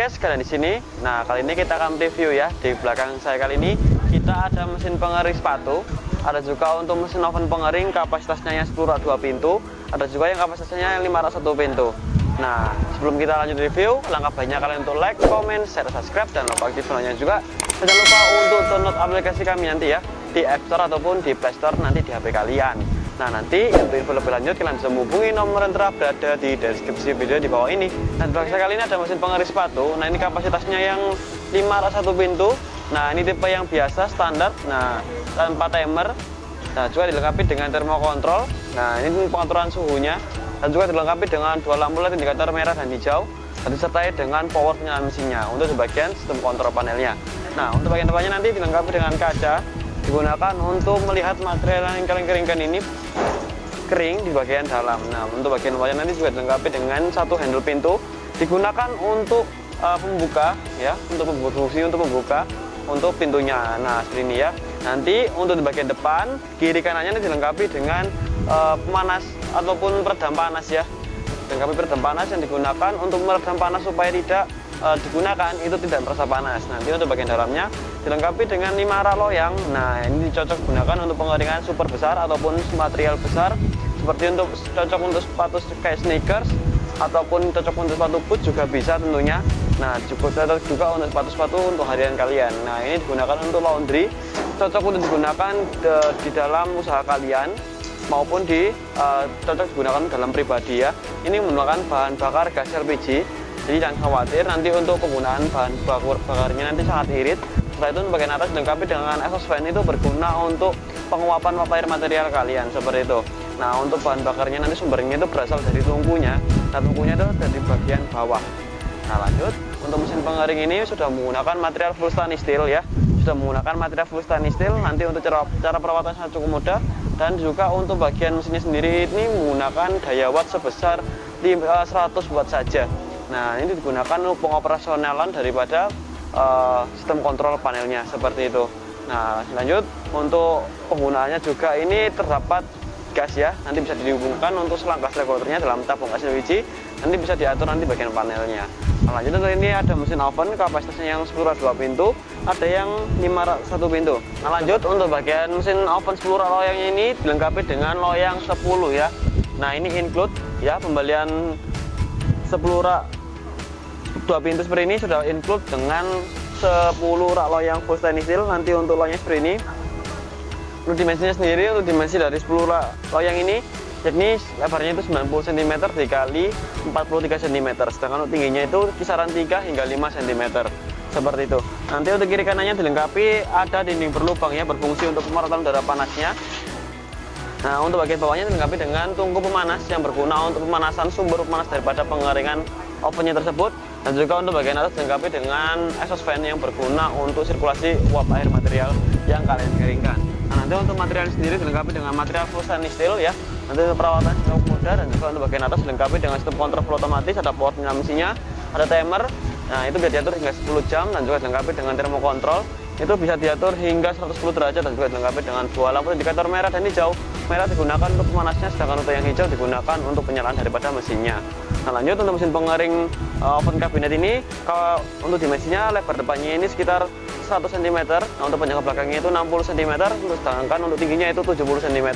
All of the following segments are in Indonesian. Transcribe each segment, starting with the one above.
Oke, sekalian di sini. Nah, kali ini kita akan review ya. Di belakang saya kali ini kita ada mesin pengering sepatu, ada juga untuk mesin oven pengering kapasitasnya yang 10 rak 2 pintu, ada juga yang kapasitasnya yang 5 rak 1 pintu. Nah, sebelum kita lanjut review, langkah baiknya kalian untuk like, comment, share, subscribe, dan lupa aktif loncengnya juga. Dan jangan lupa untuk download aplikasi kami nanti ya di App Store ataupun di Play Store nanti di HP kalian. Nah, nanti untuk info lebih lanjut kalian bisa menghubungi nomor yang berada di deskripsi video di bawah ini. Dan belakang saya kali ini ada mesin pengering sepatu. Nah, ini kapasitasnya yang 5 rak 1 pintu. Nah, ini tipe yang biasa standar. Nah, tanpa timer. Nah, juga dilengkapi dengan termokontrol. Nah, ini pengaturan suhunya. Dan juga dilengkapi dengan dua lampu LED indikator merah dan hijau. Dan disertai dengan power penyalaan mesinnya untuk di bagian sistem kontrol panelnya. Nah, untuk bagian depannya nanti dilengkapi dengan kaca, digunakan untuk melihat material yang kalian keringkan ini kering di bagian dalam. Nah, untuk bagian bawahnya nanti juga dilengkapi dengan satu handle pintu, digunakan untuk pembuka ya, untuk berfungsi untuk membuka untuk pintunya. Nah, seperti ini ya. Nanti untuk di bagian depan kiri kanannya nanti dilengkapi dengan pemanas ataupun peredam panas ya. Dilengkapi peredam panas yang digunakan untuk meredam panas supaya tidak digunakan itu tidak merasa panas. Nanti untuk bagian dalamnya dilengkapi dengan 5 rak loyang. Nah, ini cocok gunakan untuk pengeringan super besar ataupun material besar, seperti untuk cocok untuk sepatu kayak sneakers ataupun cocok untuk sepatu boot juga bisa tentunya. Nah, cukup cocok juga untuk sepatu-sepatu untuk harian kalian. Nah, ini digunakan untuk laundry, cocok untuk digunakan di dalam usaha kalian maupun cocok digunakan dalam pribadi ya. Ini menggunakan bahan bakar gas LPG. Jadi jangan khawatir nanti untuk penggunaan bahan bakarnya nanti sangat irit. Setelah itu bagian atas dilengkapi dengan exhaust fan, itu berguna untuk penguapan uap air material kalian seperti itu. Nah, untuk bahan bakarnya nanti sumbernya itu berasal dari tungkunya. Nah, tungkunya itu dari bagian bawah. Nah, lanjut untuk mesin pengering ini sudah menggunakan material full stainless steel ya. Sudah menggunakan material full stainless steel. Nanti untuk cara perawatan sangat cukup mudah, dan juga untuk bagian mesinnya sendiri ini menggunakan daya watt sebesar 100 watt saja. Nah, ini digunakan untuk pengoperasionalan daripada sistem kontrol panelnya seperti itu. Nah, lanjut untuk penggunaannya juga ini terdapat gas ya. Nanti bisa dihubungkan untuk selang gas regulatornya dalam tabung gas LPG. Nanti bisa diatur nanti bagian panelnya. Nah, lanjut untuk ini ada mesin oven kapasitasnya yang 10 rak 2 pintu, ada yang 5 rak 1 pintu. Nah, lanjut untuk bagian mesin oven 10 rak loyang ini dilengkapi dengan loyang 10 ya. Nah, ini include ya, pembelian 10 rak 2 pintu seperti ini sudah include dengan 10 rak loyang full stainless steel. Nanti untuk loyangnya seperti ini. Untuk dimensinya sendiri, untuk dimensi dari 10 rak loyang ini yakni lebarnya itu 90 cm dikali 43 cm, sedangkan untuk tingginya itu kisaran 3 hingga 5 cm seperti itu. Nanti untuk kiri kanannya dilengkapi ada dinding berlubang ya, berfungsi untuk pemerataan udara panasnya. Nah, untuk bagian bawahnya dilengkapi dengan tungku pemanas yang berguna untuk pemanasan sumber panas daripada pengeringan ovennya tersebut. Dan juga untuk bagian atas dilengkapi dengan exhaust fan yang berguna untuk sirkulasi uap air material yang kalian keringkan. Nah, nanti untuk material sendiri dilengkapi dengan material full stainless steel ya. Nanti untuk perawatan cukup mudah, dan juga untuk bagian atas dilengkapi dengan sistem kontrol otomatis, ada power penyalaan mesinnya, ada timer. Nah, itu bisa diatur hingga 10 jam, dan juga dilengkapi dengan termokontrol. Itu bisa diatur hingga 110 derajat, dan juga dilengkapi dengan dua lampu indikator merah dan hijau. Merah digunakan untuk pemanasnya, sedangkan untuk yang hijau digunakan untuk penyalaan daripada mesinnya. Nah, lanjut untuk mesin pengering oven kabinet ini, kalau untuk dimensinya lebar depannya ini sekitar 100 cm. Nah, untuk panjang belakangnya itu 60 cm, sedangkan untuk tingginya itu 70 cm.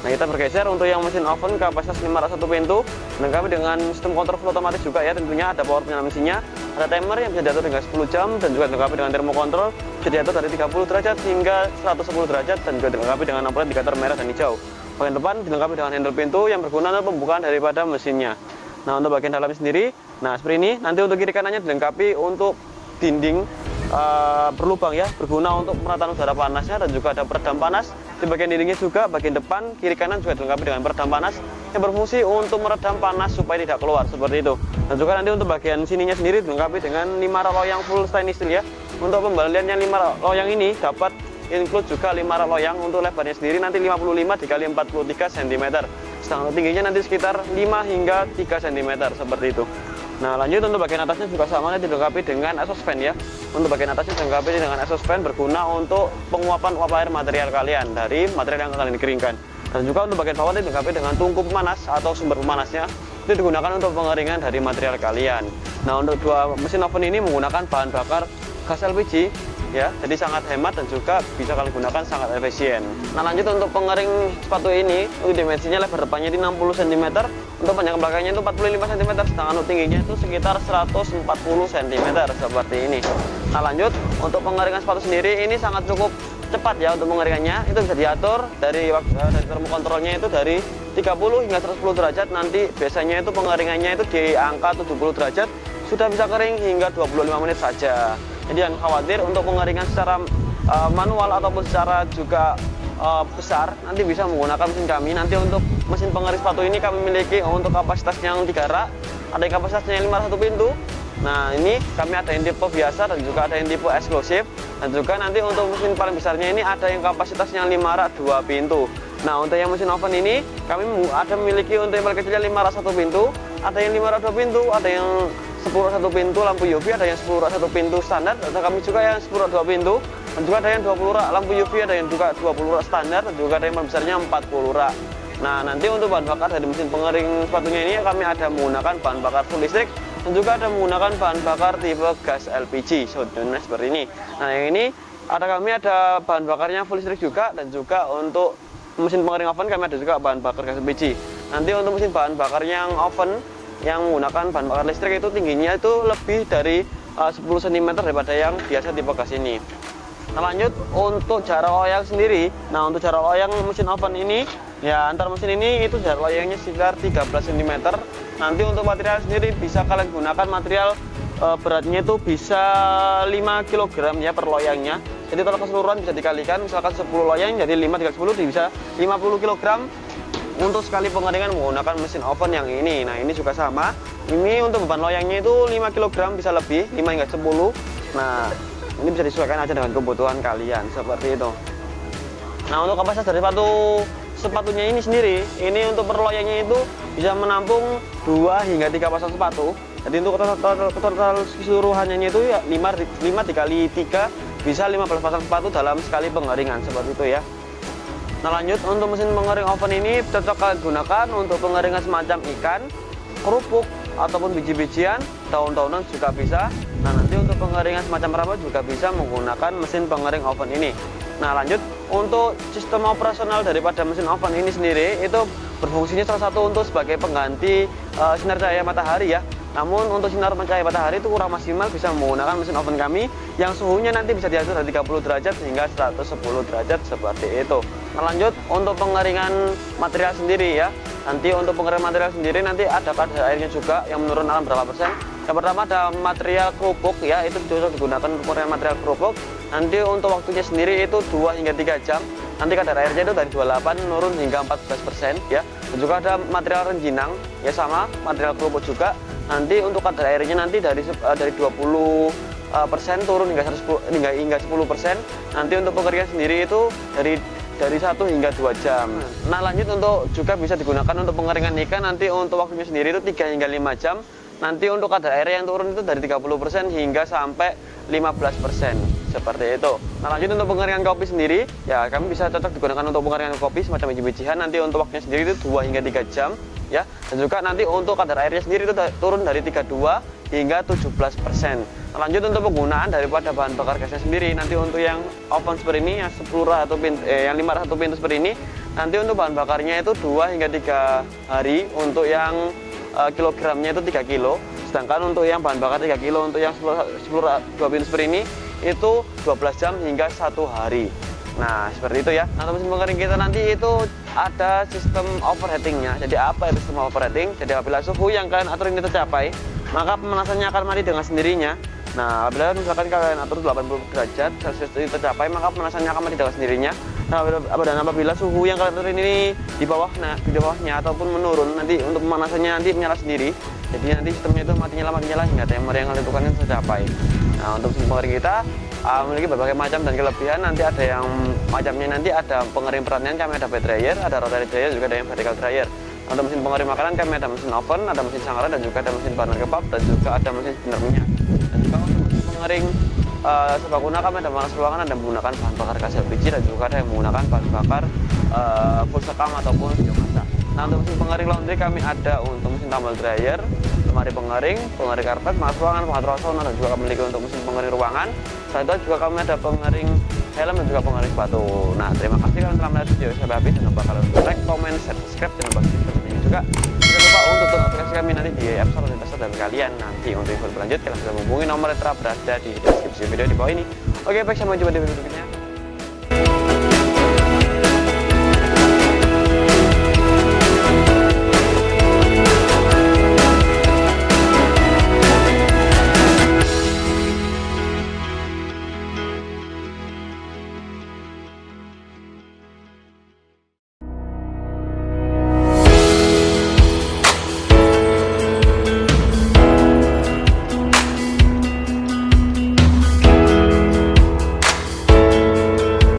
Nah, kita bergeser untuk yang mesin oven kapasitas 5 rak 1 pintu, dilengkapi dengan sistem kontrol full otomatis juga ya, tentunya ada power penyalaan mesinnya, ada timer yang bisa diatur hingga 10 jam, dan juga dilengkapi dengan termokontrol, bisa diatur dari 30 derajat hingga 110 derajat, dan juga dilengkapi dengan lampu indikator merah dan hijau. Bagian depan dilengkapi dengan handle pintu yang berguna untuk pembukaan daripada mesinnya. Nah, untuk bagian dalamnya sendiri, nah seperti ini. Nanti untuk kiri kanannya dilengkapi untuk dinding berlubang ya, berguna untuk pemerataan udara panasnya, dan juga ada peredam panas di bagian dindingnya juga. Bagian depan kiri kanan juga dilengkapi dengan peredam panas yang berfungsi untuk meredam panas supaya tidak keluar seperti itu. Dan juga nanti untuk bagian sininya sendiri dilengkapi dengan 5 rak loyang full stainless steel ya. Untuk pembelian yang 5 rak loyang ini dapat include juga 5 rak loyang. Untuk lebarnya sendiri nanti 55 dikali 43 cm, sedangkan tingginya nanti sekitar 5 hingga 3 cm seperti itu. Nah, lanjut untuk bagian atasnya juga sama, nanti dilengkapi dengan exhaust fan ya. Untuk bagian atasnya dilengkapi dengan exhaust fan berguna untuk penguapan uap air material kalian dari material yang kalian keringkan. Dan juga untuk bagian bawah nanti dilengkapi dengan tungku pemanas atau sumber pemanasnya itu digunakan untuk pengeringan dari material kalian. Nah, untuk dua mesin oven ini menggunakan bahan bakar gas LPG ya, jadi sangat hemat dan juga bisa kalian gunakan sangat efisien. Nah, lanjut untuk pengering sepatu ini, untuk dimensinya lebar depannya di 60 cm, untuk panjang belakangnya itu 45 cm, sedangkan untuk tingginya itu sekitar 140 cm seperti ini. Nah, lanjut untuk pengeringan sepatu sendiri ini sangat cukup cepat ya untuk pengeringannya. Itu bisa diatur dari termokontrolnya itu dari 30 hingga 110 derajat. Nanti biasanya itu pengeringannya itu di angka 70 derajat sudah bisa kering hingga 25 menit saja. Jadi jangan khawatir untuk pengeringan secara manual ataupun secara juga besar, nanti bisa menggunakan mesin kami. Nanti untuk mesin pengering sepatu ini kami miliki untuk kapasitasnya yang 3 rak, ada yang kapasitasnya 501 pintu. Nah, ini kami ada yang tipe biasa dan juga ada yang tipe eksklusif. Dan juga nanti untuk mesin paling besarnya ini ada yang kapasitasnya 5 rak 2 pintu. Nah, untuk yang mesin oven ini kami ada memiliki untuk yang paling kecilnya 5 rak 1 pintu, ada yang 5 rak 2 pintu, ada yang 10 rak 1 pintu lampu UV, ada yang 10 rak 1 pintu standar, ada kami juga yang 10 rak 2 pintu, dan juga ada yang 20 rak lampu UV, ada yang juga 20 rak standar, dan juga ada yang paling besarnya 40 rak. Nah, nanti untuk bahan bakar dari mesin pengering sepatunya ini kami ada menggunakan bahan bakar full listrik dan juga ada menggunakan bahan bakar tipe gas LPG seperti ini. Nah, yang ini kami ada bahan bakarnya full listrik juga, dan juga untuk mesin pengering oven kami ada juga bahan bakar gas LPG. Nanti untuk mesin bahan bakar yang oven yang menggunakan bahan bakar listrik itu tingginya itu lebih dari 10 cm daripada yang biasa tipe gas ini. Nah, lanjut untuk jarak loyang sendiri. Nah, untuk jarak loyang mesin oven ini ya, antar mesin ini itu jarak loyangnya sekitar 13 cm. Nanti untuk material sendiri bisa kalian gunakan material beratnya itu bisa 5 kg ya per loyangnya. Jadi kalau keseluruhan bisa dikalikan, misalkan 10 loyang jadi 5 dikali 10 bisa 50 kg untuk sekali pengeringan menggunakan mesin oven yang ini. Nah, ini juga sama. Ini untuk beban loyangnya itu 5 kg bisa lebih, 5 hingga 10. Nah, ini bisa disesuaikan aja dengan kebutuhan kalian seperti itu. Nah, untuk kapasitas dari sepatunya ini sendiri, ini untuk per loyangnya itu bisa menampung 2 hingga 3 pasang sepatu. Jadi untuk total keseluruhannya itu ya 5 dikali 3 bisa 15 pasang sepatu dalam sekali pengeringan seperti itu ya. Nah, lanjut untuk mesin pengering oven ini cocok kalian gunakan untuk pengeringan semacam ikan, kerupuk ataupun biji-bijian, daun-daunan juga bisa. Nah, nanti untuk pengeringan semacam apa juga bisa menggunakan mesin pengering oven ini. Nah, lanjut untuk sistem operasional daripada mesin oven ini sendiri itu berfungsinya salah satu untuk sebagai pengganti sinar cahaya matahari ya. Namun untuk sinar cahaya matahari itu kurang maksimal, bisa menggunakan mesin oven kami yang suhunya nanti bisa diatur dari 30 derajat hingga 110 derajat seperti itu. Nah, lanjut untuk pengeringan material sendiri ya. Nanti untuk pengeringan material sendiri nanti ada kadar airnya juga yang menurun akan berapa persen. Yang pertama ada material kerupuk ya, itu cocok digunakan untuk pengeringan material kerupuk. Nanti untuk waktunya sendiri itu 2 hingga 3 jam. Nanti kadar airnya itu dari 28 menurun hingga 14% ya. Dan juga ada material rengginang ya, sama material kerupuk juga. Nanti untuk kadar airnya nanti dari 20% turun hingga 10%. Nanti untuk pengeringan sendiri itu dari 1 hingga 2 jam. Nah, lanjut untuk juga bisa digunakan untuk pengeringan ikan. Nanti untuk waktunya sendiri itu 3 hingga 5 jam. Nanti untuk kadar air yang turun itu dari 30% hingga sampai 15% seperti itu. Nah, lanjut untuk pengeringan kopi sendiri ya, kami bisa cocok digunakan untuk pengeringan kopi semacam biji-bijian. Nanti untuk waktunya sendiri itu 2 hingga 3 jam ya. Dan juga nanti untuk kadar airnya sendiri itu turun dari 32 hingga 17%. Nah, lanjut untuk penggunaan daripada bahan bakar gasnya sendiri. Nanti untuk yang oven seperti ini yang 10 rak atau yang 5 rak 1 pintu seperti ini, nanti untuk bahan bakarnya itu 2 hingga 3 hari. Untuk yang kilogramnya itu 3 kilo. Sedangkan untuk yang bahan bakar 3 kilo untuk yang 10 rak 2 pintu seperti ini itu 12 jam hingga 1 hari. Nah, seperti itu ya. Nah, mesin pengering kita nanti itu ada sistem overheatingnya. Jadi apa itu sistem overheating? Jadi apabila suhu yang kalian atur ini tercapai, maka pemanasannya akan mati dengan sendirinya. Nah, apabila misalkan kalian atur 80 derajat Celcius itu tercapai, maka pemanasannya akan mati dengan sendirinya. Nah, dan apabila suhu yang kalian atur ini di bawahnya ataupun menurun, nanti untuk pemanasannya nanti menyala sendiri. Jadi nanti sistemnya itu mati nyala hingga timer yang kalian tentukan tercapai. Nah, untuk mesin pengering kita memiliki berbagai macam dan kelebihan. Nanti ada yang macamnya, nanti ada pengering pertanian, kami ada bed dryer, ada rotary dryer, juga ada yang vertical dryer. Untuk mesin pengering makanan kami ada mesin oven, ada mesin sangrai, dan juga ada mesin burner kebab, dan juga ada mesin spinner minyak. Dan juga untuk mesin pengering serbaguna kami ada panas ruangan, ada menggunakan bahan bakar gas LPG, dan juga ada yang menggunakan bahan bakar full sekam ataupun biomasa. Nah, untuk mesin pengering laundry kami ada untuk mesin tumble dryer, lemari pengering, pengering karpet, pengaturan ruangan, pengatur sauna, dan juga kami memiliki untuk mesin pengering ruangan. Selain itu juga kami ada pengering helm dan juga pengering sepatu. Nah, terima kasih kalian telah melihat video saya habis. Jangan lupa kalian like, comment, share, subscribe, dan bagi teman-teman juga. Jangan lupa untuk notifikasi kami nanti di episode dan kalian nanti untuk info berlanjut kalian bisa menghubungi nomor yang berada di deskripsi video di bawah ini. Oke, baik, sampai jumpa di video berikutnya.